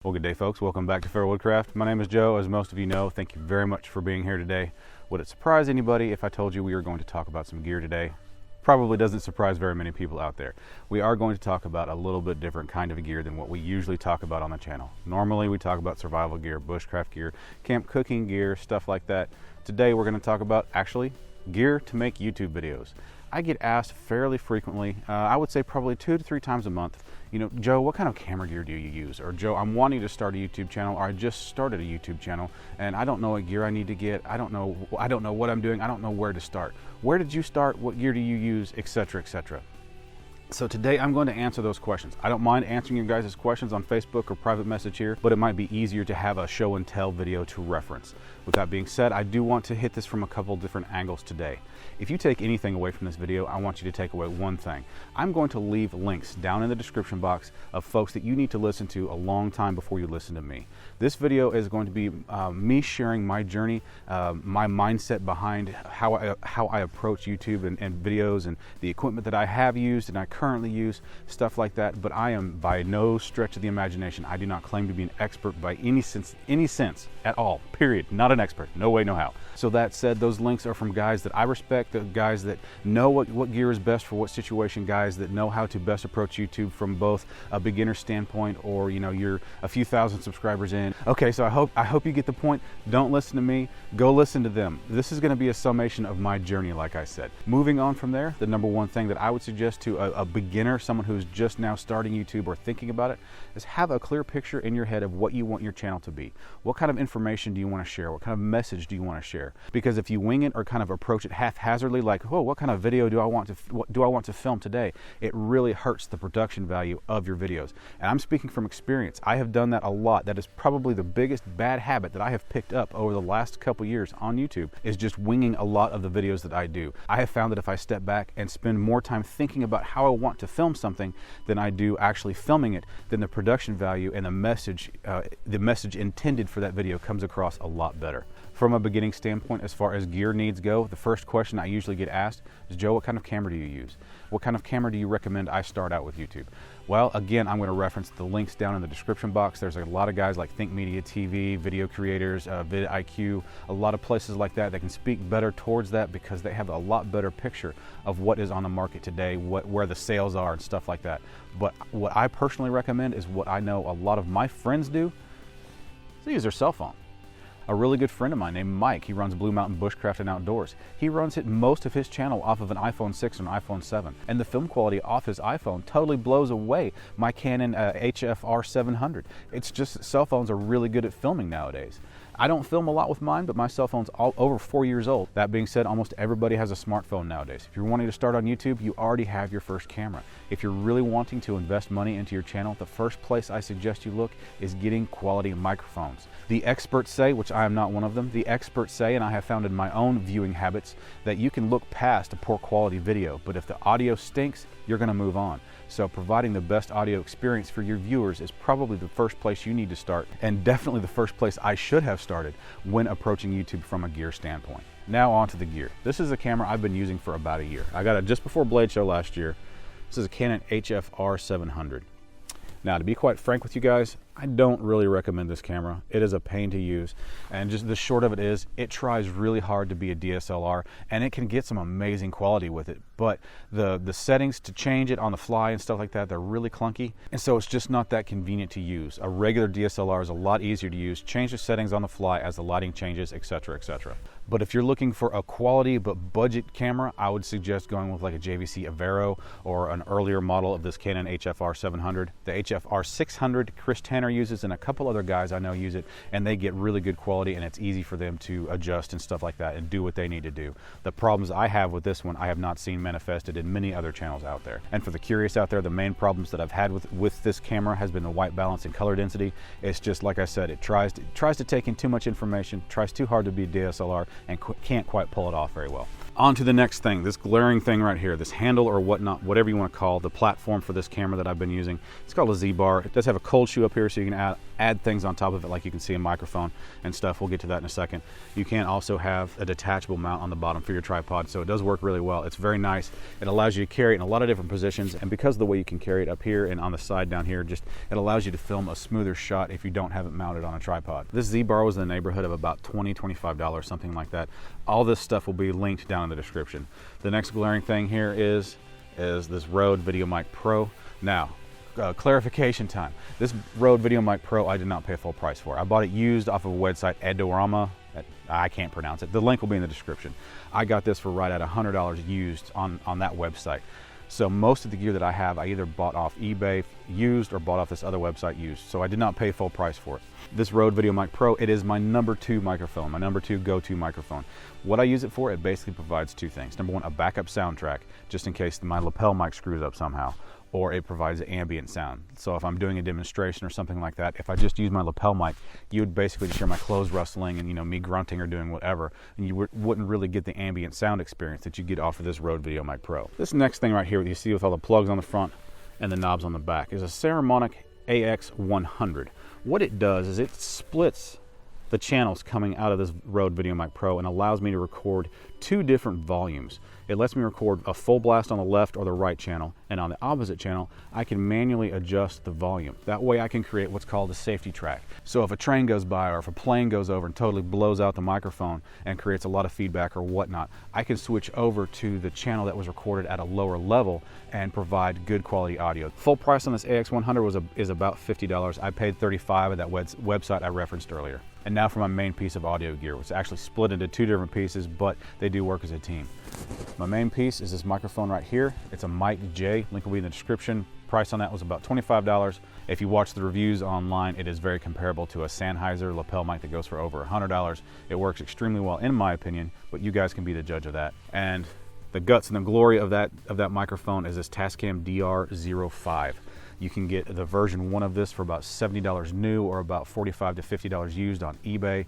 Well, good day, folks. Welcome back to Woodcraft. My name is Joe. As most of you know, thank you very much for being here today. Would it surprise anybody if I told you we were going to talk about some gear today? Probably doesn't surprise very many people out there. We are going to talk about a little bit different kind of gear than what we usually talk about on the channel. Normally we talk about survival gear, bushcraft gear, camp cooking gear, stuff like that. Today we're going to talk about actually gear to make YouTube videos. I get asked fairly frequently, I would say probably 2 to 3 times a month, you know, Joe, what kind of camera gear do you use? Or Joe, I'm wanting to start a YouTube channel, or I just started a YouTube channel and I don't know what gear I need to get. I don't know what I'm doing. I don't know where to start. Where did you start? What gear do you use? Etc. etc. So today I'm going to answer those questions. I don't mind answering your guys' questions on Facebook or private message here, but it might be easier to have a show and tell video to reference. With that being said, I do want to hit this from a couple different angles today. If you take anything away from this video, I want you to take away one thing. I'm going to leave links down in the description box of folks that you need to listen to a long time before you listen to me. This video is going to be me sharing my journey, my mindset behind how I approach YouTube and videos and the equipment that I have used and I currently use, stuff like that. But I am by no stretch of the imagination. I do not claim to be an expert by any sense at all, period. Not an expert, no way, no how. So that said, those links are from guys that I respect, the guys that know what gear is best for what situation, guys that know how to best approach YouTube from both a beginner standpoint or, you know, you're a few thousand subscribers in. Okay, so I hope you get the point. Don't listen to me, go listen to them. This is going to be a summation of my journey, like I said. Moving on from there, the number one thing that I would suggest to a beginner, someone who's just now starting YouTube or thinking about it, is have a clear picture in your head of what you want your channel to be. What kind of information do you want to share? What kind of message do you want to share? Because if you wing it or kind of approach it haphazardly, like, oh, what kind of video do I want to film today? It really hurts the production value of your videos. And I'm speaking from experience. I have done that a lot. That is probably the biggest bad habit that I have picked up over the last couple years on YouTube, is just winging a lot of the videos that I do. I have found that if I step back and spend more time thinking about how I want to film something than I do actually filming it, then the production value and the message intended for that video comes across a lot better. From a beginning standpoint, as far as gear needs go, the first question I usually get asked is, Joe, what kind of camera do you use? What kind of camera do you recommend I start out with YouTube? Well, again, I'm going to reference the links down in the description box. There's a lot of guys like Think Media TV, video creators, vidIQ, a lot of places like that that can speak better towards that because they have a lot better picture of what is on the market today, where the sales are and stuff like that. But what I personally recommend is what I know a lot of my friends do, is they use their cell phone. A really good friend of mine named Mike, he runs Blue Mountain Bushcraft and Outdoors. He runs most of his channel off of an iPhone 6 and an iPhone 7. And the film quality off his iPhone totally blows away my Canon HFR 700. It's just cell phones are really good at filming nowadays. I don't film a lot with mine, but my cell phone's all over 4 years old. That being said, almost everybody has a smartphone nowadays. If you're wanting to start on YouTube, you already have your first camera. If you're really wanting to invest money into your channel, the first place I suggest you look is getting quality microphones. The experts say, which I am not one of them, the experts say, and I have found in my own viewing habits, that you can look past a poor quality video, but if the audio stinks, you're going to move on. So providing the best audio experience for your viewers is probably the first place you need to start, and definitely the first place I should have started when approaching YouTube from a gear standpoint. Now on to the gear. This is a camera I've been using for about a year. I got it just before Blade Show last year. This is a Canon HFR 700. Now, to be quite frank with you guys, I don't really recommend this camera. It is a pain to use, and just the short of it is, it tries really hard to be a DSLR, and it can get some amazing quality with it, but the settings to change it on the fly and stuff like that, they're really clunky, and so it's just not that convenient to use. A regular DSLR is a lot easier to use, change the settings on the fly as the lighting changes, etc., etc. But if you're looking for a quality but budget camera, I would suggest going with like a JVC Avero or an earlier model of this Canon HFR 700. The HFR 600 Chris Tanner uses, and a couple other guys I know use it, and they get really good quality, and it's easy for them to adjust and stuff like that and do what they need to do. The problems I have with this one, I have not seen manifested in many other channels out there. And for the curious out there, the main problems that I've had with this camera has been the white balance and color density. It's just, like I said, it tries to take in too much information, tries too hard to be DSLR, and can't quite pull it off very well. On to the next thing, this glaring thing right here, this handle or whatnot, whatever you want to call the platform for this camera that I've been using. It's called a Z-bar. It does have a cold shoe up here here, so you can add things on top of it, like you can see a microphone and stuff. We'll get to that in a second. You can also have a detachable mount on the bottom for your tripod, so it does work really well. It's very nice. It allows you to carry it in a lot of different positions, and because of the way you can carry it up here and on the side down here, just it allows you to film a smoother shot if you don't have it mounted on a tripod. This Z-bar was in the neighborhood of about $20, $25, something like that. All this stuff will be linked down in the description. The next glaring thing here is this Rode VideoMic Pro. Now, clarification time. This Rode VideoMic Pro I did not pay full price for. I bought it used off of a website, Edorama. I can't pronounce it. The link will be in the description. I got this for right at $100 used on that website. So most of the gear that I have, I either bought off eBay used or bought off this other website used. So I did not pay full price for it. This Rode VideoMic Pro, it is my number 2 microphone, my number 2 go-to microphone. What I use it for, it basically provides 2 things. Number 1, a backup soundtrack, just in case my lapel mic screws up somehow, or it provides ambient sound. So if I'm doing a demonstration or something like that, if I just use my lapel mic, you would basically just hear my clothes rustling and me grunting or doing whatever, and you wouldn't really get the ambient sound experience that you get off of this Rode VideoMic Pro. This next thing right here that you see with all the plugs on the front and the knobs on the back is a Saramonic AX100. What it does is it splits the channels coming out of this Rode VideoMic Pro and allows me to record 2 different volumes. It lets me record a full blast on the left or the right channel, and on the opposite channel, I can manually adjust the volume. That way I can create what's called a safety track. So if a train goes by or if a plane goes over and totally blows out the microphone and creates a lot of feedback or whatnot, I can switch over to the channel that was recorded at a lower level and provide good quality audio. Full price on this AX100 is about $50. I paid $35 at that website I referenced earlier. And now for my main piece of audio gear, which is actually split into 2 different pieces, but they do work as a team. My main piece is this microphone right here. It's a Mic J, link will be in the description. Price on that was about $25. If you watch the reviews online, it is very comparable to a Sennheiser lapel mic that goes for over $100. It works extremely well in my opinion, but you guys can be the judge of that. And the guts and the glory of that microphone is this Tascam DR05. You can get the version 1 of this for about $70 new or about $45 to $50 used on eBay.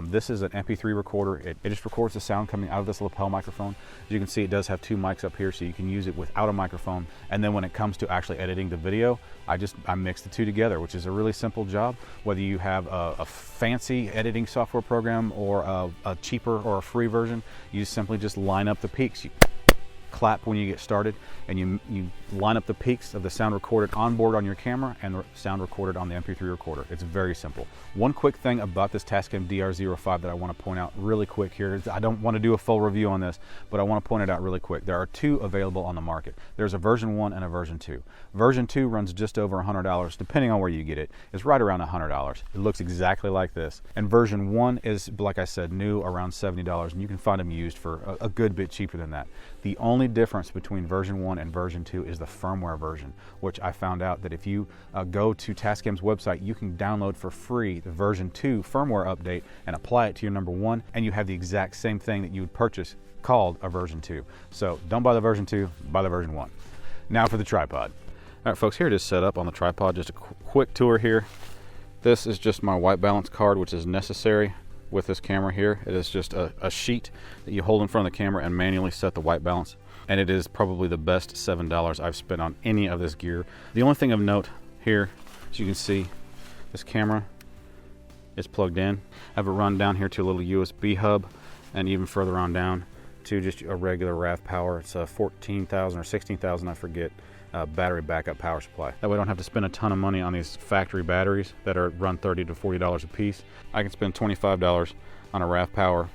This is an MP3 recorder. It just records the sound coming out of this lapel microphone. As you can see, it does have 2 mics up here, so you can use it without a microphone. And then when it comes to actually editing the video, I mix the 2 together, which is a really simple job. Whether you have a fancy editing software program or a cheaper or a free version, you simply just line up the peaks. You clap when you get started, and you line up the peaks of the sound recorded on board on your camera and the sound recorded on the MP3 recorder. It's very simple. One quick thing about this Tascam DR05 that I want to point out really quick here is I don't want to do a full review on this, but I want to point it out really quick. There are 2 available on the market. There's a version 1 and a version 2. Version 2 runs just over $100, depending on where you get it. It's right around $100. It looks exactly like this. And version 1 is, like I said, new, around $70, and you can find them used for a good bit cheaper than that. The only difference between version 1 and version 2 is the firmware version, which I found out that if you go to Tascam's website, you can download for free the version 2 firmware update and apply it to your number 1, and you have the exact same thing that you would purchase called a version 2. So don't buy the version 2, buy the version 1. Now for the tripod. All right, folks, here it is set up on the tripod. Just a quick tour here. This is just my white balance card, which is necessary with this camera here. It is just a sheet that you hold in front of the camera and manually set the white balance. And it is probably the best $7 I've spent on any of this gear. The only thing of note here, as you can see, this camera is plugged in. I have it run down here to a little USB hub, and even further on down to just a regular RAV power. It's a 14,000 or 16,000, I forget, battery backup power supply. That way I don't have to spend a ton of money on these factory batteries that are run $30 to $40 a piece. I can spend $25 on a RAV power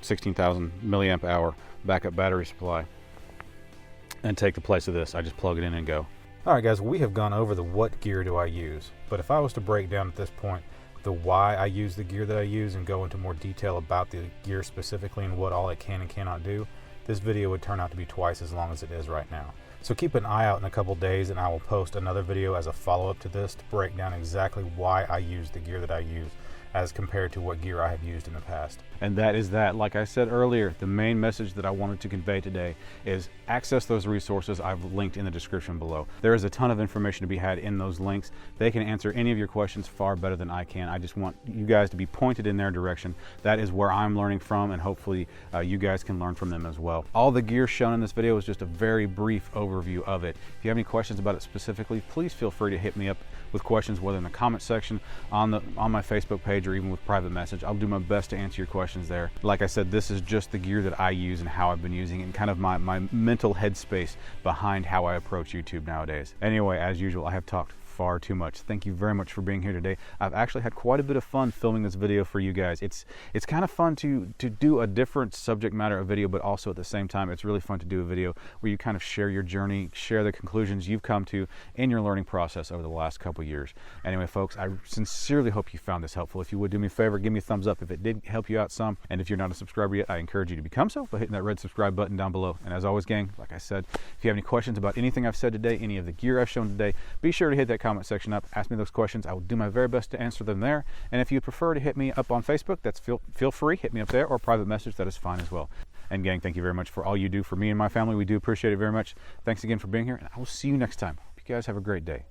16,000 milliamp hour backup battery supply and take the place of this. I just plug it in and go. All right, guys, we have gone over the what gear do I use, but if I was to break down at this point the why I use the gear that I use and go into more detail about the gear specifically and what all it can and cannot do, this video would turn out to be twice as long as it is right now. So keep an eye out in a couple days, and I will post another video as a follow-up to this to break down exactly why I use the gear that I use as compared to what gear I have used in the past. And that is that. Like I said earlier, the main message that I wanted to convey today is access those resources I've linked in the description below. There is a ton of information to be had in those links. They can answer any of your questions far better than I can. I just want you guys to be pointed in their direction. That is where I'm learning from, and hopefully you guys can learn from them as well. All the gear shown in this video is just a very brief overview of it. If you have any questions about it specifically, please feel free to hit me up with questions, whether in the comment section, on my Facebook page, or even with private message. I'll do my best to answer your questions there. Like I said, this is just the gear that I use and how I've been using it, and kind of my mental headspace behind how I approach YouTube nowadays. Anyway, as usual, I have talked far too much. Thank you very much for being here today. I've actually had quite a bit of fun filming this video for you guys. It's kind of fun to do a different subject matter of video, but also at the same time, it's really fun to do a video where you kind of share your journey, share the conclusions you've come to in your learning process over the last couple years. Anyway, folks, I sincerely hope you found this helpful. If you would do me a favor, give me a thumbs up if it did help you out some. And if you're not a subscriber yet, I encourage you to become so by hitting that red subscribe button down below. And as always, gang, like I said, if you have any questions about anything I've said today, any of the gear I've shown today, be sure to hit that comment section up. Ask me those questions. I will do my very best to answer them there. And if you prefer to hit me up on Facebook, that's feel free, hit me up there, or private message, that is fine as well. And gang, thank you very much for all you do for me and my family. We do appreciate it very much. Thanks again for being here, and I will see you next time. Hope you guys have a great day.